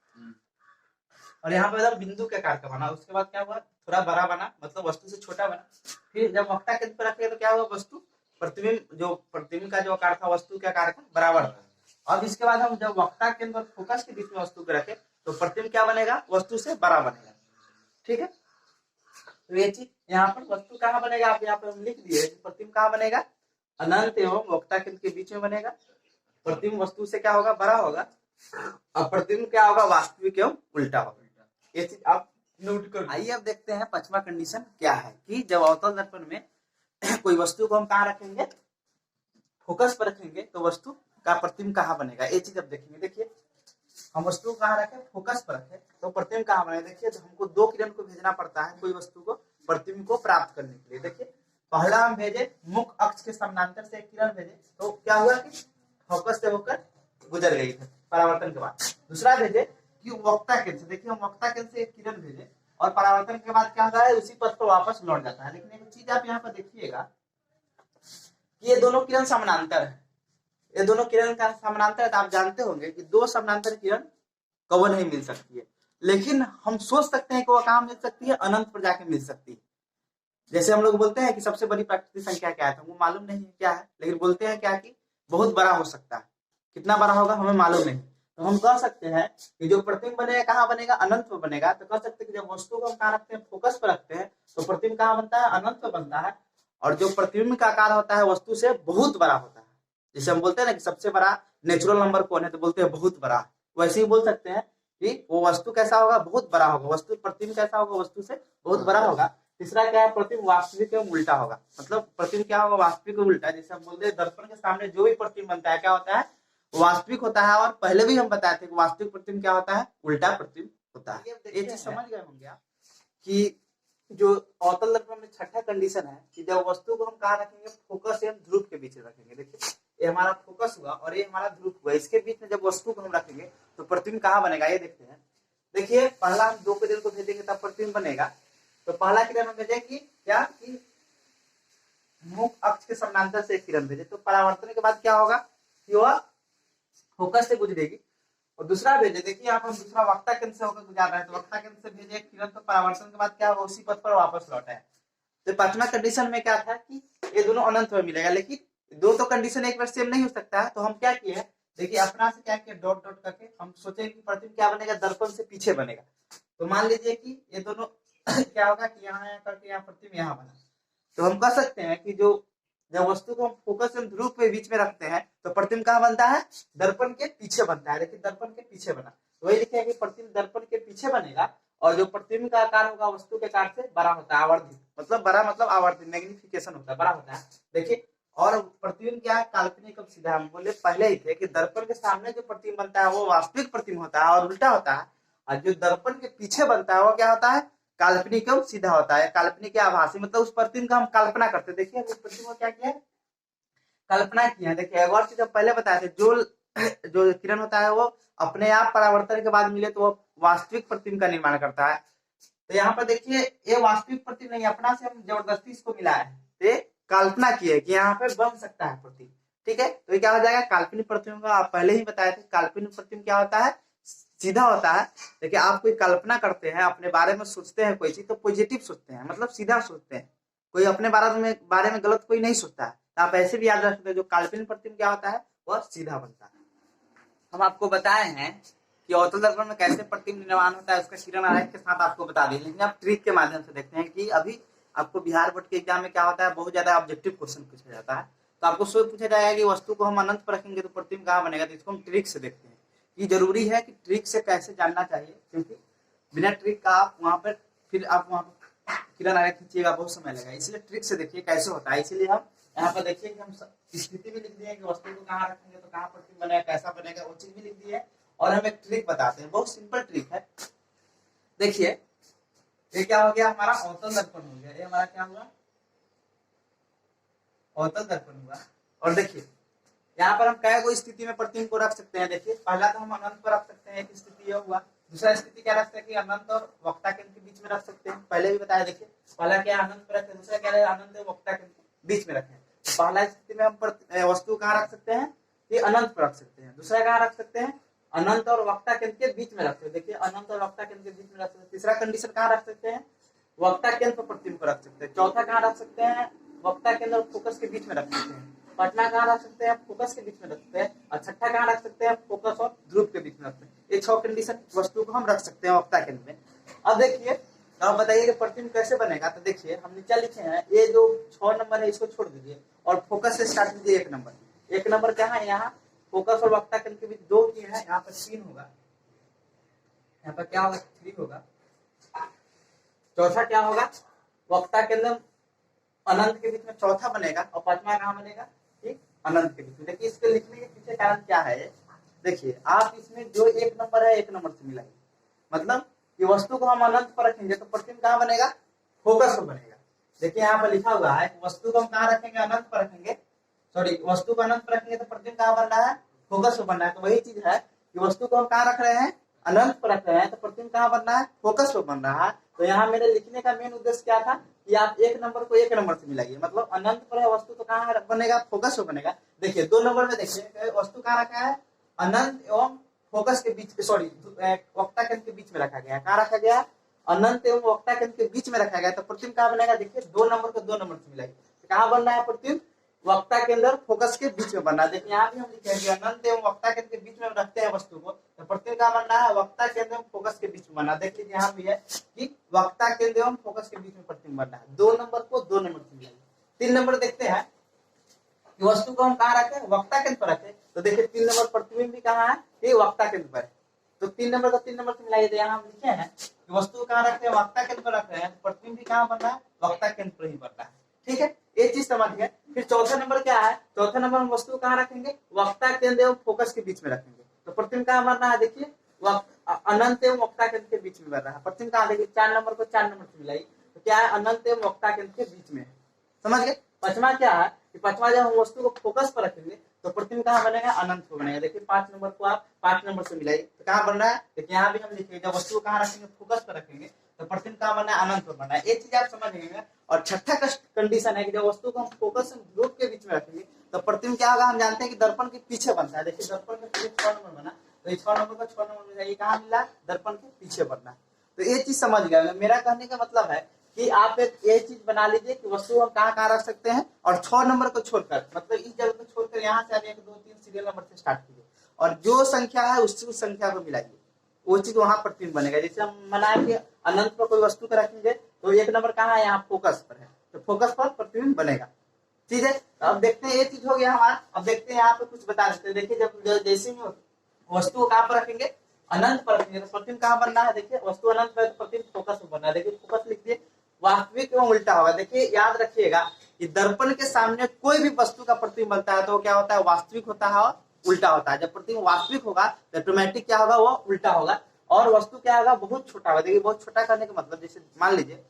और यहाँ पे एकदम बिंदु के आकार का बना। उसके बाद क्या हुआ? थोड़ा बड़ा बना, मतलब वस्तु से छोटा बना। फिर जब वक्ता केंद्र पर रखे तो क्या हुआ? वस्तु प्रतिबिंब का जो आकार था वस्तु के आकार का बराबर रहा। अब इसके बाद हम जब वक्ता केंद्र और फोकस के बीच में वस्तु को रखे तो प्रतिबिंब क्या बनेगा? वस्तु से बड़ा बनेगा। ठीक है, तो ये चीज यहाँ पर वस्तु कहाँ बनेगा? आप यहाँ पर हम लिख दिए प्रतिबिंब कहाँ बनेगा? अनंत एवं वक्ता केंद्र के बीच में बनेगा। प्रतिबिंब वस्तु से क्या होगा, बड़ा होगा, और प्रतिबिंब क्या होगा, वास्तविक एवं उल्टा होगा। ये चीज आप नोट कर। आइए अब देखते हैं पांचवा कंडीशन क्या है कि जब अवतल दर्पण में कोई वस्तु को हम कहाँ रखेंगे, फोकस पर रखेंगे, तो वस्तु का प्रतिबिंब कहाँ बनेगा, ये चीज अब देखेंगे। देखिए हम वस्तु को कहाँ रखें, फोकस पर रखें, तो प्रतिबिंब कहाँ बनेगा। देखिए तो हमको दो किरण को भेजना पड़ता है कोई वस्तु को प्रतिबिंब को प्राप्त करने के लिए। देखिए पहला हम भेजे मुख्य अक्ष के समानांतर से एक किरण भेजे, तो क्या हुआ कि फोकस से होकर गुजर गई थी परावर्तन के बाद। दूसरा भेजे कि वक्ता केंद्र से, देखिए हम वक्ता केंद्र से एक किरण भेजे और परावर्तन के बाद क्या होता है, उसी पथ पर वापस लौट जाता है। लेकिन एक चीज आप यहाँ पर देखिएगा कि ये दोनों किरण समानांतर है, ये दोनों किरण का समानांतर है, तो आप जानते होंगे कि दो समानांतर किरण कभी नहीं मिल सकती है। लेकिन हम सोच सकते हैं कि वह कहाँ मिल सकती है, अनंत पर जाके मिल सकती है। जैसे हम लोग बोलते हैं कि सबसे बड़ी प्राकृतिक संख्या क्या है, तो हमको मालूम नहीं है क्या है, लेकिन बोलते हैं क्या कि बहुत बड़ा हो सकता है। कितना बड़ा होगा हमें मालूम नहीं, तो हम कह सकते हैं कि जो प्रतिबिंब बनेगा कहाँ बनेगा, अनंत पर बनेगा। तो कह सकते हैं कि जब वस्तु को हम कहाँ रखते हैं, फोकस पर रखते हैं, तो प्रतिबिंब कहाँ बनता है, अनंत पर बनता है। और जो प्रतिबिंब का आकार होता है वस्तु से बहुत बड़ा होता है। जैसे हम बोलते हैं ना कि सबसे बड़ा नेचुरल नंबर कौन है, तो बोलते हैं बहुत बड़ा। वैसे ही बोल सकते हैं कि वो वस्तु कैसा होगा, बहुत बड़ा होगा। वस्तु प्रतिबिंब कैसा होगा, वस्तु से बहुत बड़ा होगा। तीसरा क्या है, प्रतिबिंब वास्तविक एवं उल्टा होगा। मतलब प्रतिबिंब क्या होगा, वास्तविक और उल्टा। जैसे हम बोलते हैं दर्पण के सामने जो भी प्रतिबिंब बनता है क्या होता है, वास्तविक होता है। और पहले भी हम बताए थे कि वास्तविक प्रतिबिंब क्या होता है, उल्टा प्रतिबिंब होता है। ये चीज समझ गए होंगे आप कि जो अवतल दर्पण में छठा कंडीशन है कि जब वस्तु को हम कहाँ रखेंगे, फोकस एवं ध्रुव के बीच रखेंगे। देखिए ये हमारा फोकस हुआ और ये हमारा ध्रुव हुआ, इसके बीच में जब वस्तु को हम रखेंगे तो प्रतिबिंब कहाँ बनेगा, ये देखते हैं। देखिए पहला हम दो किरण को भेजेंगे तब प्रतिबिंब बनेगा। तो पहला किरण हम भेजेंगे क्या कि मुख्य अक्ष के समानांतर से एक किरण भेजे, तो परावर्तन के बाद क्या होगा कि वह फोकस से गुजरेगी। और दूसरा भेजे, देखिए यहाँ पर दूसरा वक्ता केंद्र से होकर गुजार रहा है, तो वक्ता केंद्र से भेजे एक किरण, तो परावर्तन के बाद क्या होगा, उसी पथ पर वापस लौटा है। तो पांचवा कंडीशन में क्या था कि ये दोनों अनंत में मिलेगा। लेकिन दो तो कंडीशन एक बार सेम नहीं हो सकता है, तो हम क्या किए हैं, देखिए अपना से क्या किया, डॉट डॉट करके हम सोचे कि प्रतिबिंब क्या बनेगा, दर्पण से पीछे बनेगा। तो मान लीजिए कि ये दोनों क्या होगा कि यहाँ करके यहाँ प्रतिबिंब यहाँ बना। तो हम कह सकते हैं कि जो जब वस्तु को हम फोकस एवं ध्रुव के बीच में रखते हैं तो प्रतिबिंब कहाँ बनता है, दर्पण के पीछे बनता है। लेकिन दर्पण के पीछे बना, तो वही लिखे है कि प्रतिबिंब दर्पण के पीछे बनेगा और जो प्रतिबिंब का आकार होगा वस्तु के आकार से बड़ा होता है, आवर्धित। मतलब बड़ा मतलब आवर्धित, मैग्निफिकेशन होता है, बड़ा होता है। देखिए और प्रतिबिंब क्या है, काल्पनिक और सीधा। हम बोले पहले ही थे कि दर्पण के सामने जो प्रतिबिंब बनता है वो वास्तविक प्रतिबिंब होता है और उल्टा होता है, और जो दर्पण के पीछे बनता है वो क्या होता है, काल्पनिक एवं सीधा होता है। काल्पनिक या आभासी, मतलब उस प्रतिबिंब का हम कल्पना करते हैं। देखिए उस प्रतिबिंब को क्या किया है, कल्पना की है। देखिए एक और चीज हम पहले बताए थे, जो किरण होता है वो अपने आप परावर्तन के बाद मिले तो वो वास्तविक प्रतिबिंब का निर्माण करता है। तो यहाँ पर देखिए ये वास्तविक प्रतिबिंब नहीं, अपना से हम जबरदस्ती इसको मिला है, तो कल्पना की है कि यहाँ पे बन सकता है प्रतिबिंब। ठीक है, तो ये क्या हो जाएगा, काल्पनिक प्रतिबिंब का। आप पहले ही बताए थे काल्पनिक प्रतिबिंब क्या होता है, सीधा होता है। देखिए आप कोई कल्पना करते हैं, अपने बारे में सोचते हैं कोई चीज, तो पॉजिटिव सोचते हैं, मतलब सीधा सोचते हैं। कोई अपने बारे में गलत कोई नहीं सोचता है। तो आप ऐसे भी याद रख सकते हैं, जो काल्पनिक प्रतिबिंब क्या होता है, वह सीधा बनता है। हम आपको बताए हैं कि अवतल दर्पण में कैसे प्रतिबिंब निर्माण होता है, उसका किरण आरेख के साथ आपको बता दिए। लेकिन आप ट्रिक के माध्यम से देखते हैं कि अभी आपको बिहार बोर्ड के एग्जाम में क्या होता है, बहुत ज्यादा ऑब्जेक्टिव क्वेश्चन पूछा जाता है। तो आपको स्वयं पूछा जाएगा कि वस्तु को हम अनंत पर रखेंगे तो प्रतिबिंब कहाँ बनेगा, तो इसको हम ट्रिक से देखते हैं। ये जरूरी है कि ट्रिक से कैसे जानना चाहिए, क्योंकि बिना ट्रिक का आप वहां पर फिर आप वहां पर किरण आरेख खींचिएगा, बहुत समय लगेगा। इसलिए ट्रिक से देखिए कैसे होता है। इसीलिए हम यहाँ पर देखिए कि हम स्थिति भी लिख दिए कि वस्तु को कहाँ रखेंगे तो कहाँ प्रतिबिंब बनेगा, कैसा बनेगा, वो चीज भी लिख दी है। और हम एक ट्रिक बताते हैं, बहुत सिंपल ट्रिक है। देखिए ये क्या हो गया, हमारा अवतल दर्पण हो गया। ये हमारा क्या हुआ, अवतल दर्पण हुआ। और देखिए यहाँ पर हम क्या कोई स्थिति में प्रतिबिंब को रख सकते हैं। देखिए पहला तो हम अनंत पर रख सकते हैं, एक स्थिति यह हुआ। दूसरा स्थिति क्या रख सकते हैं कि अनंत और वक्ता केंद्र के बीच में रख सकते हैं, पहले भी बताया। देखिए पहला क्या अनंत पर रखें, दूसरा क्या है अनंत और वक्ता केंद्र के बीच में रखें। तो पहला स्थिति में हम वस्तु कहाँ रख सकते हैं, कि अनंत पर रख सकते हैं। दूसरा कहाँ रख सकते हैं, अनंत और वक्ता केंद्र के बीच में रख सकते हैं। देखिए अनंत और वक्ता केंद्र के बीच में रख सकते हैं। तीसरा कंडीशन कहाँ रख सकते हैं, वक्ता केंद्र पर प्रतिबिंब को रख सकते हैं। चौथा कहाँ रख सकते हैं, वक्ता केंद्र और फोकस के बीच में रख सकते हैं। पटना कहाँ रख सकते हैं, फोकस के बीच में रख सकते हैं। और छठा कहाँ रख सकते हैं, फोकस और ध्रुव के बीच में रखते हैं। ये 6 कंडीशन वस्तु को हम रख सकते हैं वक्ता केंद्र में। अब देखिए आप बताइए कि प्रतिबिंब कैसे बनेगा। तो देखिए हम नीचे लिखे हैं, ये जो 6 नंबर है इसको छोड़ दीजिए और फोकस से स्टार्ट कीजिए 1 नंबर। 1 नंबर क्या है, यहाँ फोकस और वक्ता केंद्र के बीच 2 किए हैं, यहाँ पर 3 होगा, यहाँ पर क्या होगा 3 होगा। चौथा क्या होगा, वक्ता केंद्र अनंत के बीच में चौथा बनेगा, और पांचवा कहाँ बनेगा, ठीक अनंत के बीच में। देखिए इसके लिखने के पीछे कारण क्या है, देखिए आप इसमें जो 1 नंबर है 1 नंबर से मिलाइए, मतलब कि वस्तु को हम अनंत पर रखेंगे तो प्रतिबिंब कहाँ बनेगा, फोकस पर बनेगा। देखिए यहाँ पर लिखा हुआ है वस्तु को हम कहाँ रखेंगे, अनंत पर रखेंगे, सॉरी वस्तु को अनंत पर रखेंगे तो प्रतिबिंब कहाँ बन रहा है, फोकस पर बन रहा है। तो वही चीज है कि वस्तु को हम कहाँ रख रहे हैं, अनंत पर रख रहे हैं, तो प्रतिबिंब कहाँ बन रहा है, फोकस पर बन रहा है। तो यहाँ मेरे लिखने का मेन उद्देश्य क्या था कि आप 1 नंबर को 1 नंबर से मिलाइए, मतलब अनंत पर है वस्तु तो कहाँ बनेगा, फोकस पर बनेगा। देखिए 2 नंबर में देखिए वस्तु कहाँ रखा है, अनंत एवं फोकस के बीच, सॉरी वक्ता केंद्र के बीच में रखा गया है। कहाँ रखा गया, अनंत एवं वक्ता केंद्र के बीच में रखा गया। तो प्रतिबिंब कहाँ बनेगा, देखिए 2 नंबर को 2 नंबर से मिलाइए, तो कहाँ बन रहा है प्रतिबिंब, वक्ता केंद्र फोकस के बीच में बन रहा है। देखिए यहाँ भी हम लिखेंगे अनंत एवं वक्ता केंद्र के बीच में रखते हैं वस्तु को, तो प्रतिबिंब कहाँ बन रहा है, वक्ता केंद्र एवं फोकस के बीच में बन रहा है। देख लीजिए यहाँ भी है कि वक्ता केंद्र एवं फोकस के बीच में प्रतिबिंब बन रहा है। 2 नंबर को 2 नंबर से मिलाइए। 3 नंबर देखते हैं कि वस्तु को हम कहाँ रखें, वक्ता केंद्र पर रखें, तो देखिए 3 नंबर प्रतिबिंब भी कहाँ है, ये वक्ता केंद्र पर है। तो 3 नंबर को 3 नंबर से मिलाइए, तो यहाँ हम लिखे हैं कि वस्तु को कहाँ रखते हैं, वक्ता केंद्र पर रख रहे हैं, तो प्रतिबिंब भी कहाँ बन रहा है, वक्ता केंद्र पर ही बन रहा है। ठीक है, ये चीज समझ गए। फिर चौथा नंबर क्या है, चौथा नंबर हम वस्तु कहाँ रखेंगे, वक्ता केंद्र एवं फोकस के बीच में रखेंगे। तो प्रतिबिंब कहाँ बन रहा है, देखिए अनंत एवं वक्ता केंद्र के बीच में बन रहा है। प्रतिबिंब कहाँ, देखिए 4 नंबर को 4 नंबर से मिलाइए, तो क्या है, अनंत एवं वक्ता केंद्र के बीच में है। समझ गए। पांचवा क्या है कि पांचवा जब हम वस्तु को फोकस पर रखेंगे तो प्रतिबिंब कहाँ बनेगा, अनंत को बनेगा। देखिए 5 नंबर को आप 5 नंबर से मिलाइए, तो कहाँ बन रहा है, देखिए यहाँ भी हम लिखेंगे जब वस्तु को कहाँ रखेंगे, फोकस पर रखेंगे, तो प्रतिबिंब कहाँ बना है, अनंत पर बना है। एक चीज आप समझ लेंगे। और छठा कंडीशन है कि जब वस्तु को हम फोकस ग्रुप के बीच में रखेंगे तो प्रतिबिंब क्या होगा, हम जानते हैं कि दर्पण के पीछे बनता है। देखिए दर्पण के पीछे 6 नंबर बना, तो ये 6 नंबर का 6 नंबर में ये कहाँ मिला, दर्पण के पीछे बनना है। तो ये चीज समझ गया। मेरा कहने का मतलब है कि आप एक ये चीज बना लीजिए कि वस्तु हम कहाँ रख सकते हैं, और 6 नंबर को छोड़कर, मतलब इस जगह को छोड़कर यहाँ से 1 2 3 सीरियल नंबर से स्टार्ट कीजिए, और जो संख्या है उस संख्या को मिलाइए, वो चीज वहां प्रतिबिंब बनेगा। जैसे हम मनाए कि अनंत पर कोई वस्तु को रखेंगे तो 1 नंबर कहाँ है, यहाँ फोकस पर है, तो फोकस पर प्रतिबिंब बनेगा। ठीक है, तो अब देखते हैं ये चीज हो गया हमारा। अब देखते हैं यहाँ पे कुछ बता देते हैं। देखिए जब जैसे ही वस्तु को कहाँ पर रखेंगे, अनंत पर रखेंगे, तो प्रतिबिंब कहाँ बनना है, देखिए वस्तु अनंत पर तो प्रतिबिंब फोकस पर बनना है। देखिए फोकस लिख दिए, वास्तविक एवं उल्टा होगा। देखिए याद रखिएगा कि दर्पण के सामने कोई भी वस्तु का प्रतिबिंब बनता है तो क्या होता है, वास्तविक होता है और उल्टा होता है। जब प्रतिबिंब वास्तविक होगा तो ऑटोमेटिक क्या होगा, वो उल्टा होगा। और वस्तु क्या होगा, बहुत छोटा होगा। देखिए बहुत छोटा करने का मतलब, जैसे मान लीजिए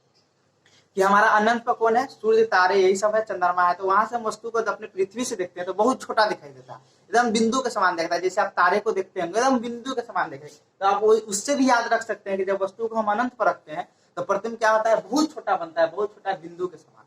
कि हमारा अनंत पर कौन है, सूर्य तारे यही सब है, चंद्रमा है, तो वहां से हम वस्तु को अपने पृथ्वी से देखते हैं तो बहुत छोटा दिखाई देता है, एकदम बिंदु के समान दिखता है। जैसे आप तारे को देखते हैं एकदम बिंदु के समान दिखाई, तो आप उससे भी याद रख सकते हैं कि जब वस्तु को हम अनंत पर रखते हैं तो प्रतिबिंब क्या होता है, बहुत छोटा बनता है, बहुत छोटा बिंदु के समान।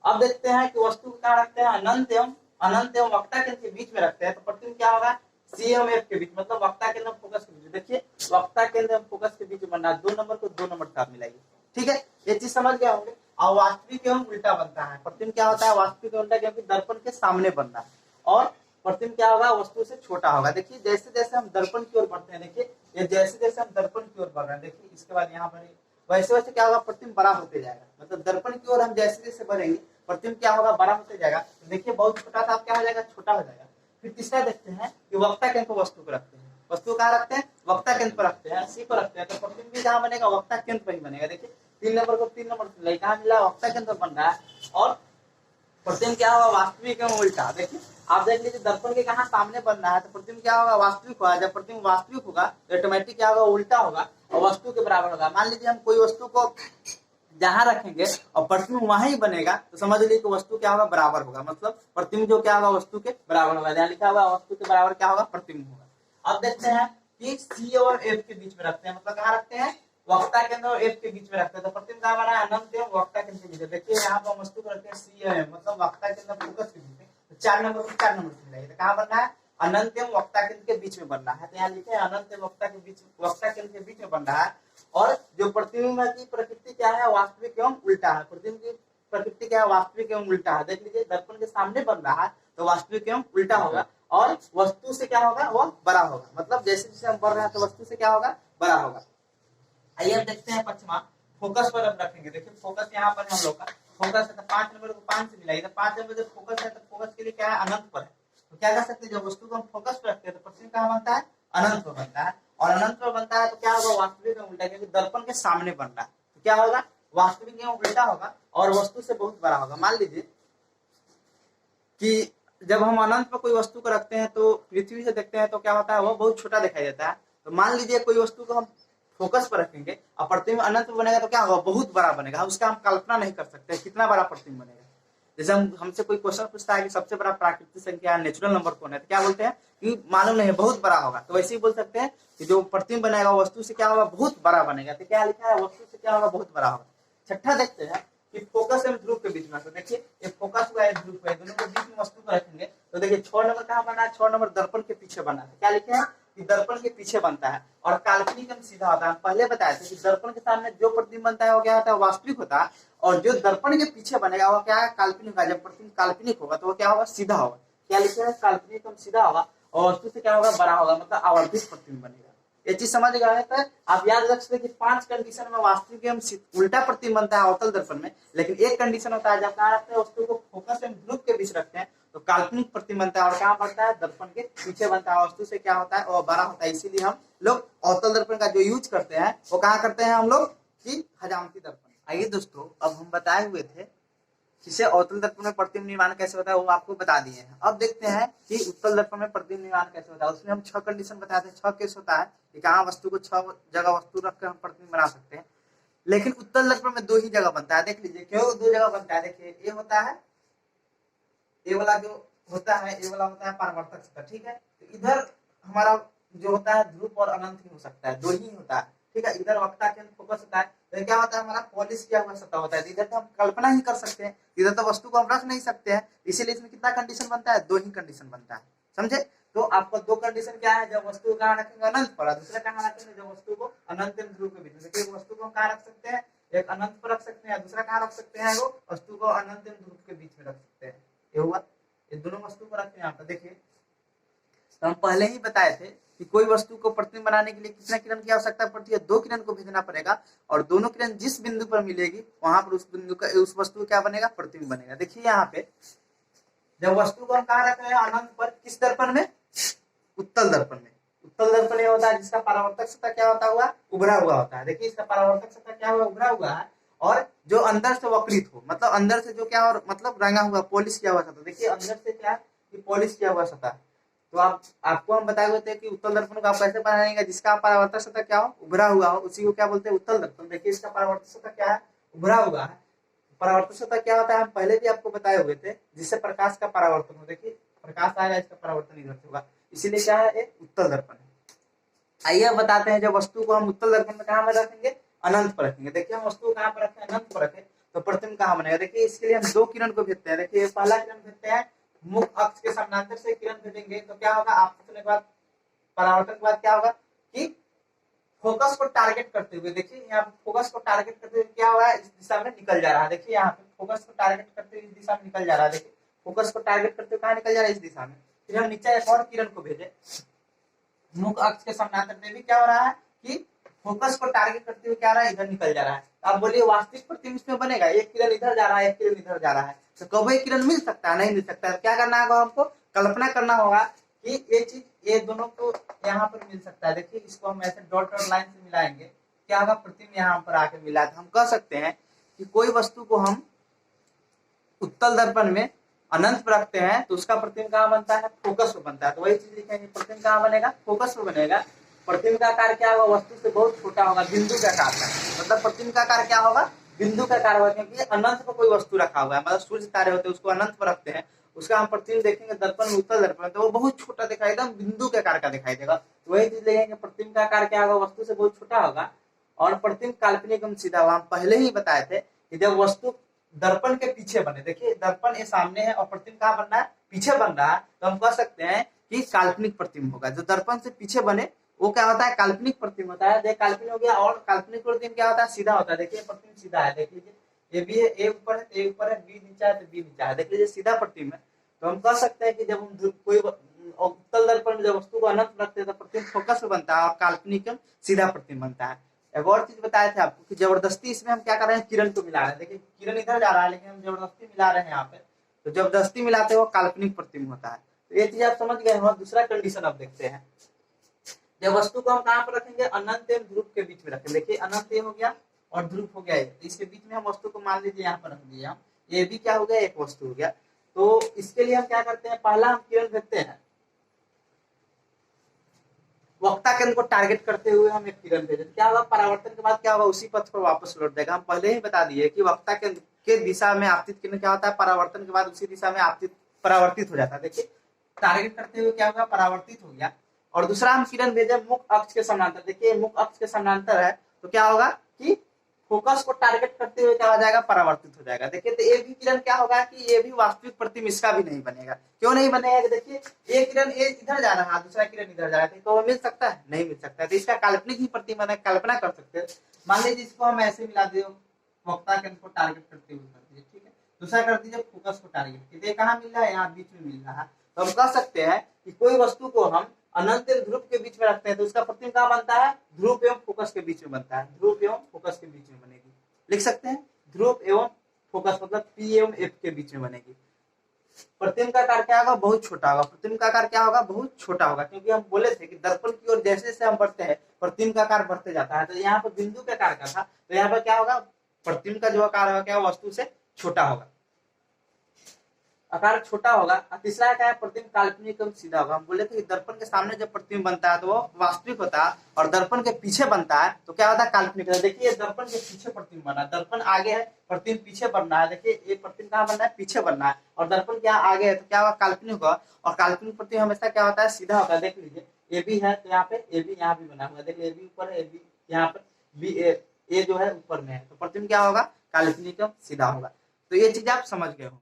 अब देखते हैं कि वस्तु को क्या रखते हैं, अनंत एवं वक्ता केंद्र के बीच में रखते हैं, तो प्रतिबिंब क्या होगा, सी एवं एफ के बीच, मतलब वक्ता केंद्र फोकस के बीच। देखिए वक्ता केंद्र फोकस के बीच बनना, 2 नंबर को 2 नंबर से आप मिलाइए। ठीक है, ये चीज समझ गए होंगे। और वास्तविक एवं उल्टा बनता है, प्रतिबिंब क्या होता है, वास्तविक एवं उल्टा, क्योंकि दर्पण के सामने बनता है, और प्रतिबिंब क्या होगा, वस्तु से छोटा होगा। देखिए जैसे जैसे हम दर्पण की ओर बढ़ते हैं, देखिए ये जैसे जैसे हम दर्पण की ओर बढ़ रहे हैं, देखिए इसके बाद यहाँ पर वैसे वैसे क्या होगा, प्रतिबिंब बड़ा होते जाएगा। मतलब दर्पण की ओर हम जैसे जैसे बढ़ेंगे प्रतिबिंब क्या होगा, बड़ा होते जाएगा। तो देखिए बहुत छोटा था, अब क्या हो जाएगा, छोटा हो जाएगा। फिर तीसरा देखते हैं कि वक्ता केंद्र पर वस्तु को रखते हैं, वस्तु कहाँ रखते हैं, वक्ता केंद्र पर रखते हैं, सी पर रखते हैं, तो प्रतिबिंब भी कहाँ बनेगा, वक्ता केंद्र पर ही बनेगा। देखिए 3 नंबर को 3 नंबर से कहाँ मिला, वक्ता केंद्र बन रहा है। और प्रतिबिंब क्या होगा, वास्तविक एवं उल्टा। देखिए आप देख लीजिए दर्पण के कहाँ सामने बन रहा है, तो प्रतिबिंब क्या होगा, वास्तविक होगा। जब प्रतिबिंब वास्तविक होगा तो ऑटोमेटिक क्या होगा, उल्टा होगा और वस्तु के बराबर होगा। मान लीजिए हम कोई वस्तु को जहां रखेंगे और प्रतिबिंब वहां ही बनेगा, तो समझ लीजिए कि वस्तु क्या होगा, बराबर होगा। मतलब प्रतिबिंब जो क्या होगा, वस्तु के बराबर होगा। यहाँ लिखा होगा वस्तु के बराबर क्या होगा, प्रतिबिंब होगा। अब देखते हैं कि सी और एफ के बीच में रखते हैं, मतलब कहाँ रखते हैं, वक्ता केंद्र और एफ के बीच में रखते हैं, तो प्रतिबिंब कहाँ बना है, अनंत एवं वक्ता केंद्र के बीच। देखिए यहाँ पर वस्तु को रखते हैं सी और एफ, मतलब वक्ता केंद्र फोकस के बीच में, तो 4 नंबर को 4 नंबर से मिलाइए, तो कहाँ बनना है, अनंत एवं वक्ता केंद्र के बीच में बनना है। तो यहाँ लिखे अनंत एवं वक्ता के बीच, वक्ता केंद्र के बीच में बन रहा है। और जो प्रतिबिंब की प्रकृति क्या है, वास्तविक एवं उल्टा है। प्रतिबिंब की प्रकृति क्या है, वास्तविक एवं उल्टा है। देख लीजिए दर्पण के सामने बन रहा है तो वास्तविक एवं उल्टा होगा, और वस्तु से क्या होगा, वो बड़ा होगा। मतलब जैसे जैसे हम बढ़ रहे हैं तो वस्तु से क्या होगा, बड़ा होगा। आइए अब देखते हैं पचमा, फोकस पर अब रखेंगे। देखिए फोकस यहाँ पर हम लोग का फोकस है, तो 5 नंबर को 5 से मिलाइए, तो 5 नंबर जब फोकस है तो फोकस के लिए क्या है, अनंत पर है। तो क्या कर सकते हैं, जब वस्तु को हम फोकस पे रखते हैं तो प्रतिबिंब कहाँ बनता है, अनंत पर बनता है। और अनंत पर बनता है तो क्या होगा, वास्तविक में उल्टा, क्योंकि दर्पण के सामने बन रहा है तो क्या होगा, वास्तविक में उल्टा होगा और वस्तु से बहुत बड़ा होगा। मान लीजिए कि जब हम अनंत पर कोई वस्तु को रखते हैं तो पृथ्वी से देखते हैं तो क्या होता है, वो बहुत छोटा दिखाई देता है। तो मान लीजिए कोई वस्तु को हम फोकस पर रखेंगे और प्रतिबिंब अनंत पर बनेगा तो क्या होगा, बहुत बड़ा बनेगा, उसका हम कल्पना नहीं कर सकते कितना बड़ा प्रतिबिंब बनेगा। जैसे हमसे कोई क्वेश्चन पूछता है कि सबसे बड़ा प्राकृतिक संख्या नेचुरल नंबर कौन है, तो क्या बोलते हैं कि मालूम नहीं, बहुत बड़ा होगा। तो वैसे ही बोल सकते हैं कि जो प्रतिबिंब बनेगा वस्तु से क्या होगा, बहुत बड़ा बनेगा। तो क्या लिखा है, वस्तु से क्या होगा, बहुत बड़ा होगा। छठा देखते हैं कि फोकस एवं ध्रुव के बीच में, तो देखिए ये फोकस हुआ है, ध्रुव हुआ है, दोनों के बीच में वस्तु को रखेंगे तो देखिए 6 नंबर कहाँ बना है, 6 नंबर दर्पण के पीछे बना है। क्या लिखे हैं कि दर्पण के पीछे बनता है और काल्पनिक एवं सीधा होता है। हम पहले बताए थे कि दर्पण के सामने जो प्रतिबिंब बनता है वो क्या होता है, वास्तविक होता है, और जो दर्पण के पीछे बनेगा वो क्या है, काल्पनिक होगा। जब प्रतिबिंब काल्पनिक होगा तो वो क्या होगा, सीधा होगा। क्या लिखे हैं, काल्पनिक एवं सीधा होगा और वस्तु से क्या होगा, बड़ा होगा, मतलब आवर्धित प्रतिबिंब बनेगा। ये चीज समझ गए तो आप याद रख सकते हैं कि 5 कंडीशन में वास्तविक एवं उल्टा प्रतिबिंब बनता है अवतल दर्पण में, लेकिन एक कंडीशन होता है जब कहाँ रखते हैं, वस्तु को फोकस एवं ध्रुव के बीच रखते हैं तो काल्पनिक प्रतिबिंब बनता है और कहाँ बनता है, दर्पण के पीछे बनता है। वस्तु से क्या होता है, वो बड़ा होता है। इसीलिए हम लोग अवतल दर्पण का जो यूज करते हैं वो कहाँ करते हैं हम लोग, कि हजामती दर्पण। आइए दोस्तों, अब हम बताए हुए थे जिसे अवतल दर्पण में प्रतिबिंब निर्माण कैसे होता है वो आपको बता दिए हैं। अब देखते हैं कि उत्तल दर्पण में प्रतिबिंब निर्माण कैसे होता है। उसमें हम 6 कंडीशन बताए थे, 6 केस होता है कि कहाँ वस्तु को 6 जगह वस्तु रखकर हम प्रतिबिंब बना सकते हैं। लेकिन उत्तल दर्पण में 2 ही जगह बनता है। देख लीजिए क्यों 2 जगह बनता है। देखिए ये होता है, ये वाला जो होता है, ये वाला होता है परावर्तक सतह, ठीक है। तो इधर हमारा जो होता है ध्रुव और अनंत ही हो सकता है, 2 ही होता है, ठीक है। इधर वक्ता केंद्र फोकस होता है, तो क्या होता है, हमारा पॉलिश किया हुआ सतह होता है। इधर तो हम कल्पना ही कर सकते हैं, इधर तो वस्तु को हम रख नहीं सकते हैं, इसीलिए इसमें कितना कंडीशन बनता है, 2 ही कंडीशन बनता है, समझे। तो आपको 2 कंडीशन क्या है, जब वस्तु को कहाँ रखेंगे, अनंत पर, दूसरा कहाँ रखेंगे, जब वस्तु को अनंत एवं ध्रुव के बीच में। देखिए वस्तु को हम कहाँ रख सकते हैं, एक अनंत पर रख सकते हैं, दूसरा कहाँ रख सकते हैं, वो वस्तु को अनंत एवं ध्रुव के बीच में रख सकते हैं। ये हुआ, ये दोनों वस्तु को रखते हैं यहाँ पर। देखिए तो हम पहले ही बताए थे कि कोई वस्तु को प्रतिबिंब बनाने के लिए कितना किरण की आवश्यकता पड़ती है, 2 किरण को भेजना पड़ेगा और दोनों किरण जिस बिंदु पर मिलेगी वहां पर उस बिंदु का, उस वस्तु क्या बनेगा, प्रतिबिंब बनेगा। देखिए यहाँ पे जब वस्तु को हम कहाँ रख रहे हैं, अनंत पर, किस दर्पण में, उत्तल दर्पण में। उत्तल दर्पण ये होता है जिसका परावर्तक सतह क्या होता हुआ, उभरा हुआ होता है। देखिए इसका परावर्तक सतह क्या हुआ, उभरा हुआ है, और जो अंदर से वक्रित हो, मतलब अंदर से जो क्या, और मतलब रंगा हुआ, पॉलिश किया हुआ सतह। देखिए अंदर से क्या है, पॉलिश किया हुआ सतह। तो आपको हम बताए हुए थे कि उत्तल दर्पण को आप कैसे बनाएंगे, जिसका परावर्तक सतह क्या हो, उभरा हुआ हो, उसी को क्या बोलते हैं, उत्तल दर्पण। देखिए इसका परावर्तक सतह क्या है, उभरा हुआ है। परावर्तक सतह क्या होता है, हम पहले भी आपको बताए हुए थे, जिससे प्रकाश का परावर्तन हो। देखिए प्रकाश आएगा, इसका परावर्तन इधर से होगा, इसीलिए क्या है, एक उत्तल दर्पण है। आइए अब बताते हैं, जब वस्तु को हम उत्तल दर्पण में कहाँ पर रखेंगे, अनंत पर रखेंगे। देखिए हम वस्तु को कहाँ पर रखें, अनंत पर रखें तो प्रतिबिंब कहाँ बनेगा। देखिए इसके लिए हम 2 किरण को भेजते हैं। देखिए पहला किरण भेजते हैं, मुख्य अक्ष के समानांतर से किरण भेजेंगे तो क्या होगा, आपस के बाद परावर्तन के बाद क्या होगा कि फोकस को टारगेट करते हुए, देखिए यहाँ पे फोकस को टारगेट करते हुए क्या हुआ है, इस दिशा में निकल जा रहा है। देखिए यहाँ पे फोकस को टारगेट करते हुए इस दिशा में निकल जा रहा है। देखिए फोकस को टारगेट करते हुए कहाँ निकल जा रहा है, इस दिशा में। फिर हम नीचे एक और किरण को भेजे मुख्य अक्ष के समानांतर में, भी क्या हो रहा है कि फोकस को टारगेट करते हुए क्या रहा है, इधर निकल जा रहा है। आप बोलिए वास्तविक प्रतिबिंब इसमें बनेगा, एक किरण इधर जा रहा है, एक किरण इधर जा रहा है, तो कब एक किरण मिल सकता है, नहीं मिल सकता है। क्या करना होगा, हमको कल्पना करना होगा कि ये चीज, ये दोनों को यहाँ पर मिल सकता है। देखिए इसको हम ऐसे डॉट और लाइन से मिलाएंगे, क्या होगा, प्रतिबिंब यहाँ पर आके मिला। हम कह सकते हैं कि कोई वस्तु को हम उत्तल दर्पण में अनंत पर रखते हैं तो उसका प्रतिबिंब कहाँ बनता है, फोकस पर बनता है। तो वही चीज लिखेंगे, प्रतिबिंब कहाँ बनेगा, फोकस पर बनेगा। प्रतिबिंब का आकार क्या होगा, वस्तु से बहुत छोटा होगा, बिंदु का आकार का, मतलब प्रतिबिंब का आकार क्या होगा, बिंदु का आकार होगा। क्योंकि अनंत पर कोई वस्तु रखा हुआ है, मतलब सूर्य तारे होते हैं, उसको अनंत पर रखते हैं, उसका हम प्रतिबिंब देखेंगे दर्पण में, उत्तल दर्पण में, तो वो बहुत छोटा दिखाई, एकदम बिंदु के आकार का दिखाई देगा। तो वही चीज लिखेंगे, प्रतिबिंब का आकार क्या होगा, वस्तु से बहुत छोटा होगा और प्रतिबिंब काल्पनिक एवं सीधा होगा। हम पहले ही बताए थे कि जब वस्तु दर्पण के पीछे बने, देखिए दर्पण ये सामने है और प्रतिबिंब कहाँ बन रहा है, पीछे बन रहा है, तो हम कह सकते हैं कि काल्पनिक प्रतिबिंब होगा। जो दर्पण से पीछे बने वो क्या होता है, काल्पनिक प्रतिबिंब होता है। देखिए काल्पनिक हो गया, और काल्पनिक प्रतिबिंब क्या होता है, सीधा होता है। देखिए प्रतिबिंब सीधा है, देख लीजिए ये भी है, ए ऊपर है, ए ऊपर है, बी नीचा है, तो बी नीचा है, देख लीजिए सीधा प्रतिबिंब है। तो हम कह सकते हैं कि जब हम कोई उत्तल दर्पण में जब वस्तु को अनंत रखते हैं तो प्रतिबिंब फोकस में बनता है और काल्पनिक सीधा प्रतिबिंब बनता है। एक और चीज बताए थे आपको कि जबरदस्ती इसमें हम क्या कर रहे हैं, किरण को मिला रहे हैं। देखिए किरण इधर जा रहा है लेकिन हम जबरदस्ती मिला रहे हैं यहाँ पे, तो जबरदस्ती मिलाते हुए काल्पनिक प्रतिबिंब होता है। तो ये चीज आप समझ गए हो। दूसरा कंडीशन अब देखते हैं, जब वस्तु को हम कहाँ पर रखेंगे, अनंत एवं ध्रुव के बीच में रखेंगे। देखिए अनंत हो गया और ध्रुव हो गया, तो इसके बीच में हम वस्तु को मान लीजिए यहाँ पर रख दिए हम, ये भी क्या हो गया, एक वस्तु हो गया। तो इसके लिए हम क्या करते हैं, पहला हम किरण भेजते हैं, वक्ता केंद्र को टारगेट करते हुए हम एक किरण भेजें, क्या होगा, परावर्तन के बाद क्या होगा, उसी पथ पर वापस लौट देगा। हम पहले ही बता दिए कि वक्ता केंद्र के दिशा में आपतित किरण क्या होता है, परावर्तन के बाद उसी दिशा में आपतित परावर्तित हो जाता है। देखिए टारगेट करते हुए क्या होगा, परावर्तित हो गया। और दूसरा हम किरण भेजे मुख्य अक्ष के समानांतर, देखिए मुख्य अक्ष के समानांतर है, तो क्या होगा कि फोकस को टारगेट करते हुए क्या हो जाएगा, परावर्तित हो जाएगा। देखिए तो ये भी किरण क्या होगा कि ये भी वास्तविक प्रतिबिंब इसका भी नहीं बनेगा। क्यों नहीं बनेगा, देखिए ये किरण ये इधर जा रहा है, दूसरा किरण इधर जा रहा है, तो वो मिल सकता है, नहीं मिल सकता है। तो इसका काल्पनिक ही प्रतिबिंब बना, कल्पना कर सकते हैं। मान लीजिए इसको हम ऐसे मिला दिए, वक्ता केंद्र को टारगेट करते हुए कर दिए, ठीक है। दूसरा कर दीजिए फोकस को टारगेट करके, कहाँ मिल रहा है, यहाँ बीच में मिल रहा है। तो हम कह सकते हैं कि कोई वस्तु को हम अनंत एवं ध्रुव के बीच में रखते हैं, तो उसका प्रतिबिंब कहाँ बनता है, ध्रुव एवं फोकस के बीच में बनता है, ध्रुव एवं फोकस के बीच में बनेगी। लिख सकते हैं ध्रुव एवं फोकस, मतलब पी एवं एफ के बीच में बनेगी। प्रतिबिंब का आकार क्या होगा, बहुत छोटा होगा। प्रतिबिंब का आकार क्या होगा, बहुत छोटा होगा, क्योंकि हम बोले थे कि दर्पण की ओर जैसे जैसे हम बढ़ते हैं प्रतिबिंब का आकार बढ़ते जाता है। तो यहाँ पर बिंदु के आकार का था, तो यहाँ पर क्या होगा, प्रतिबिंब का जो आकार होगा क्या वस्तु से छोटा होगा, आकार छोटा होगा। तीसरा क्या है, प्रतिबिंब काल्पनिक एवं सीधा होगा। हम बोले थे कि दर्पण के सामने जब प्रतिबिंब बनता है तो वो वास्तविक होता है, और दर्पण के पीछे बनता है तो क्या होता है, काल्पनिक होता है। देखिए दर्पण के पीछे प्रतिबिंब बना है, दर्पण आगे है, प्रतिबिंब पीछे बनना है। देखिए ये प्रतिबिंब कहाँ बनना है, पीछे बनना है, और दर्पण क्या आगे है, तो क्या होगा, काल्पनिक होगा। और काल्पनिक प्रतिबिंब हमेशा क्या होता है, सीधा होता है। देख लीजिए ए बी है, तो यहाँ पे ए बी यहाँ भी बना हुआ है, देखिए ए बी ऊपर है, ए बी यहाँ पर बी ए जो है ऊपर में है, तो प्रतिबिंब क्या होगा, काल्पनिक सीधा होगा। तो ये चीज आप समझ गए हो।